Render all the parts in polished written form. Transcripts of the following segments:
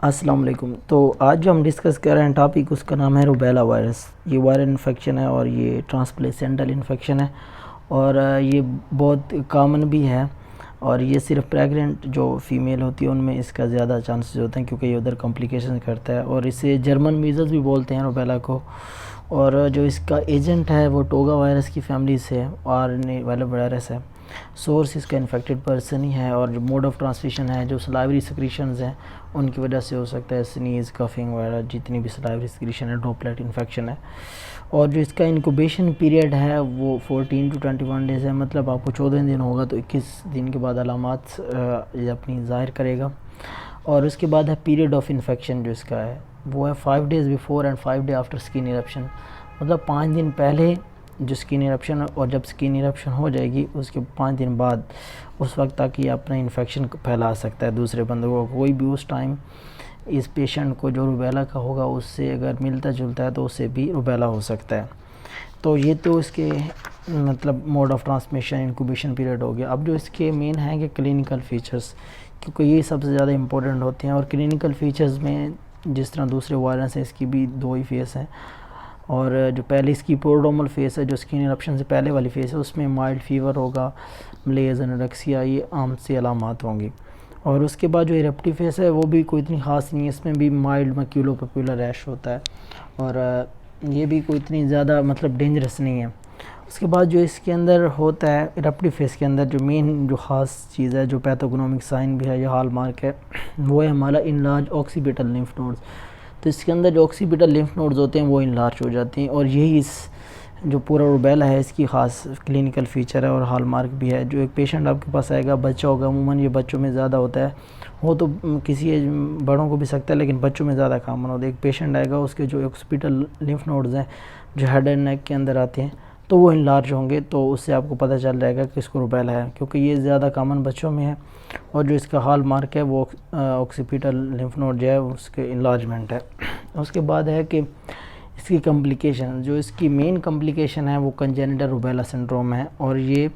अस्सलाम वालेकुम। तो आज जो हम डिस्कस कर रहे हैं टॉपिक, उसका नाम है रूबेला वायरस। ये वायरल इन्फेक्शन है और ये ट्रांसप्लेसेंटल इन्फेक्शन है और ये बहुत कॉमन भी है। और ये सिर्फ प्रेग्नेंट जो फीमेल होती है उनमें इसका ज़्यादा चांसेस होते हैं, क्योंकि ये उधर कॉम्प्लिकेशन करता है। और इसे जर्मन मीज़ल्स भी बोलते हैं रूबेला को। और जो इसका एजेंट है वो टोगा वायरस की फैमिली से है, आरएनए वाला वायरस है। सोर्स इसका इन्फेक्टेड पर्सन ही है। और जो मोड ऑफ ट्रांसमिशन है, जो सलाइवरी सिक्रीशंस हैं उनकी वजह से हो सकता है। स्नीज़, कफिंग वगैरह जितनी भी सलाइवरी सिक्रीशन है, ड्रॉपलेट इन्फेक्शन है। और जो इसका इंक्यूबेशन पीरियड है वो 14 to 21 डेज़ है। मतलब आपको 14 दिन होगा तो 21 दिन के बाद अलामात ये अपनी ज़ाहिर करेगा। और उसके बाद है पीरियड ऑफ इन्फेक्शन, जो इसका है वो है 5 days before and 5 day after skin eruption. मतलब 5 दिन पहले जो स्किन इरप्शन, और जब स्किन इरप्शन हो जाएगी उसके 5 दिन बाद, उस वक्त तक ये अपना इन्फेक्शन फैला सकता है दूसरे बंदों को। कोई भी उस टाइम इस पेशेंट को जो रूबेला का होगा उससे अगर मिलता जुलता है तो उससे भी रूबेला हो सकता है। तो ये तो इसके मतलब mode of transmission, incubation period हो गया। अब जो इसके मेन हैं कि क्लिनिकल फ़ीचर्स, क्योंकि ये सबसे ज़्यादा इंपॉर्टेंट होते हैं। और क्लिनिकल फ़ीचर्स में जिस तरह दूसरे वायरस हैं, इसकी भी 2 ही फेस हैं। और जो पहले इसकी प्रोड्रोमल फेस है, जो स्किन इरप्शन से पहले वाली फेस है, उसमें माइल्ड फीवर होगा, मलेरिया, एनोरेक्सिया, ये आम से अलामात होंगी। और उसके बाद जो इरप्टिव फेस है वो भी कोई इतनी ख़ास नहीं है, इसमें भी माइल्ड मैक्यूलोपैपुलर रैश होता है। और ये भी कोई इतनी ज़्यादा मतलब डेंजरस नहीं है। उसके बाद जो इसके अंदर होता है इरप्टिव फेस के अंदर, जो मेन जो ख़ास चीज़ है, जो पैथोगनोमिक साइन भी है, ये हॉल मार्क है, वो है हमारा इनलार्ज ऑक्सीपिटल लिम्फ नोड्स। तो इसके अंदर जो ऑक्सीपिटल लिम्फ नोड्स होते हैं वो इनलार्ज हो जाते हैं। और यही इस जो पूरा रूबेला है इसकी ख़ास क्लिनिकल फ़ीचर है और हॉल मार्क भी है। जो एक पेशेंट आपके पास आएगा, बच्चा होगा, अमूमन ये बच्चों में ज़्यादा होता है, वो तो किसी एज बड़ों को भी सकता है लेकिन बच्चों में ज़्यादा कॉमन होता है। एक पेशेंट आएगा, उसके जो ऑक्सीपिटल लिम्फ नोड्स हैं जो हेड एंड नेक के अंदर आते हैं, तो वो इनलार्ज होंगे, तो उससे आपको पता चल जाएगा कि इसको रूबेला है, क्योंकि ये ज़्यादा कॉमन बच्चों में है। और जो इसका हॉल मार्क है वो ऑक्सीपिटल लिम्फ नोड जो है उसके इनलार्जमेंट है। उसके बाद है कि इसकी कॉम्प्लिकेशन, जो इसकी मेन कॉम्प्लिकेशन है वो कंजेनिटल रूबेला सिंड्रोम है। और ये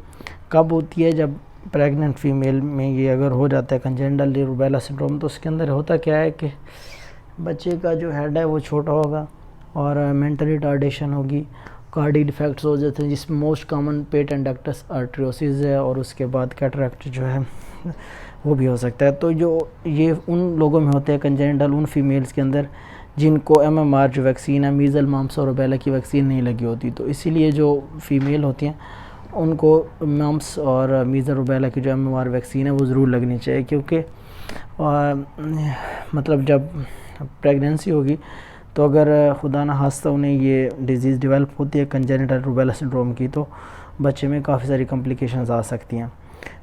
कब होती है? जब प्रेग्नेंट फीमेल में ये अगर हो जाता है कंजेनिटल रूबेला सिंड्रोम, तो उसके अंदर होता क्या है कि बच्चे का जो हेड है वो छोटा होगा और मेंटल रिटार्डेशन होगी, कार्डिक डिफेक्ट्स हो जाते हैं, जिसमें मोस्ट कॉमन पेटेंट डक्टस आर्टरियोसिस है। और उसके बाद कैटरेक्ट जो है वो भी हो सकता है। तो जो ये उन लोगों में होते हैं कंजेनिटल, उन फीमेल्स के अंदर जिनको एमएमआर जो वैक्सीन है, मीज़ल, मम्प्स और रूबेला की वैक्सीन नहीं लगी होती। तो इसीलिए जो फीमेल होती हैं उनको मम्प्स और मीज़ल, रूबेला की जो एमएमआर वैक्सीन है वो ज़रूर लगनी चाहिए, क्योंकि मतलब जब प्रेगनेंसी होगी तो अगर खुदा न खास्ता उन्हें ये डिज़ीज़ डेवलप होती है कंजेनिटल रूबेला सिंड्रोम की, तो बच्चे में काफ़ी सारी कॉम्प्लिकेशंस आ सकती हैं।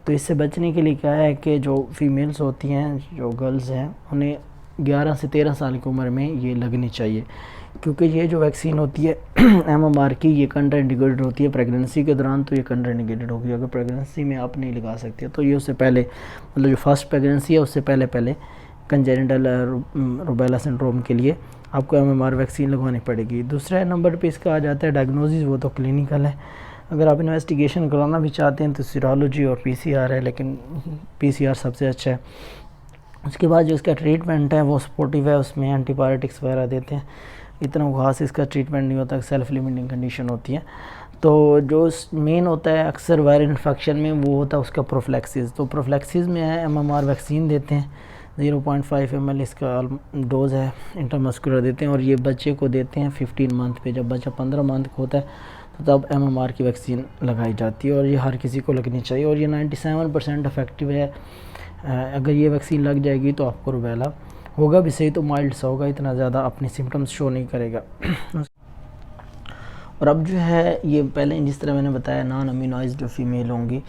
तो इससे बचने के लिए क्या है कि जो फीमेल्स होती हैं, जो गर्ल्स हैं, उन्हें 11 से 13 साल की उम्र में ये लगनी चाहिए, क्योंकि ये जो वैक्सीन होती है एमएमआर की, ये कंट्राइंडिकेटेड होती है प्रेगनेंसी के दौरान। तो ये कंट्राइंडिकेटेड होगी, अगर प्रेगनेंसी में आप नहीं लगा सकते तो ये उससे पहले, मतलब जो फर्स्ट प्रेगनेंसी है उससे पहले कंजेनिटल रूबेला सिंड्रोम के लिए आपको एमएमआर वैक्सीन लगवानी पड़ेगी। दूसरा नंबर पे इसका आ जाता है डायग्नोसिस, वो तो क्लिनिकल है। अगर आप इन्वेस्टिगेशन कराना भी चाहते हैं तो सीरोलॉजी और पीसीआर है, लेकिन पीसीआर सबसे अच्छा है। उसके बाद जो इसका ट्रीटमेंट है वो सपोर्टिव है, उसमें एंटीबायोटिक्स वगैरह देते हैं, इतना खास इसका ट्रीटमेंट नहीं होता, सेल्फ लिमिटिंग कंडीशन होती है। तो जो मेन होता है अक्सर वायरल इन्फेक्शन में वो होता है उसका प्रोफ्लैक्सिस। तो प्रोफ्लैक्सिस में है एमएमआर वैक्सीन देते हैं, 0.5 ml इसका डोज़ है, इंटरमस्कुलर देते हैं। और ये बच्चे को देते हैं 15 मंथ पे। जब बच्चा 15 मंथ का होता है तो तब एमएमआर की वैक्सीन लगाई जाती है, और ये हर किसी को लगनी चाहिए। और ये 97% इफेक्टिव है। अगर ये वैक्सीन लग जाएगी तो आपको रूबेला होगा भी सही तो माइल्ड सा होगा, इतना ज़्यादा अपने सिम्टम्स शो नहीं करेगा। और अब जो है ये पहले जिस तरह मैंने बताया, नॉन इम्यूनाइज्ड जो फीमेल होंगी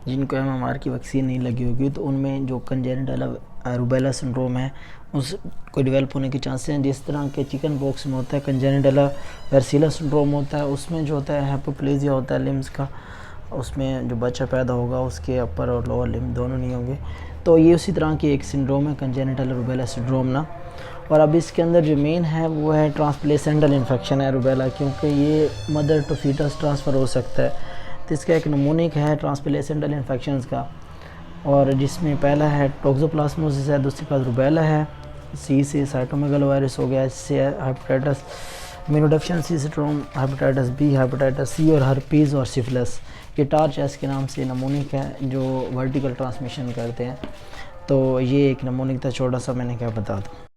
जिनको एमएमआर की वैक्सीन नहीं लगी होगी, तो उनमें जो कंजेनिटल रूबेला सिंड्रोम है उसको डेवलप होने के चांसेस हैं। जिस तरह के चिकन बॉक्स में होता है कंजेनिटल वर्सिला सिंड्रोम होता है, उसमें जो होता है हाइपोप्लेजिया होता है लिम्स का, उसमें जो बच्चा पैदा होगा उसके अपर और लोअर लिम्ब दोनों नहीं होंगे। तो ये उसी तरह की एक सिंड्रोम है कंजेनिटल रूबेला सिंड्रोम ना। और अब इसके अंदर जो मेन है वो है ट्रांसप्लेसेंटल इन्फेक्शन है रूबेला, क्योंकि ये मदर टू फीटस ट्रांसफ़र हो सकता है। तो इसका एक नमूनिक है ट्रांसप्लेसेंटल इन्फेक्शंस का, और जिसमें पहला है टोक्सोप्लाज्मोसिस है, दूसरी का रूबेला है, सी से साइटोमेगल वायरस हो गया, एच से hepatitis, immunodeficiency syndrome, hepatitis B, hepatitis C और हर्पीज़ और सिफिलिस। ये टार्च एस के नाम से नमूनिक है जो वर्टिकल ट्रांसमिशन करते हैं। तो ये एक नमूनिक था छोटा सा, मैंने क्या बता दूँ।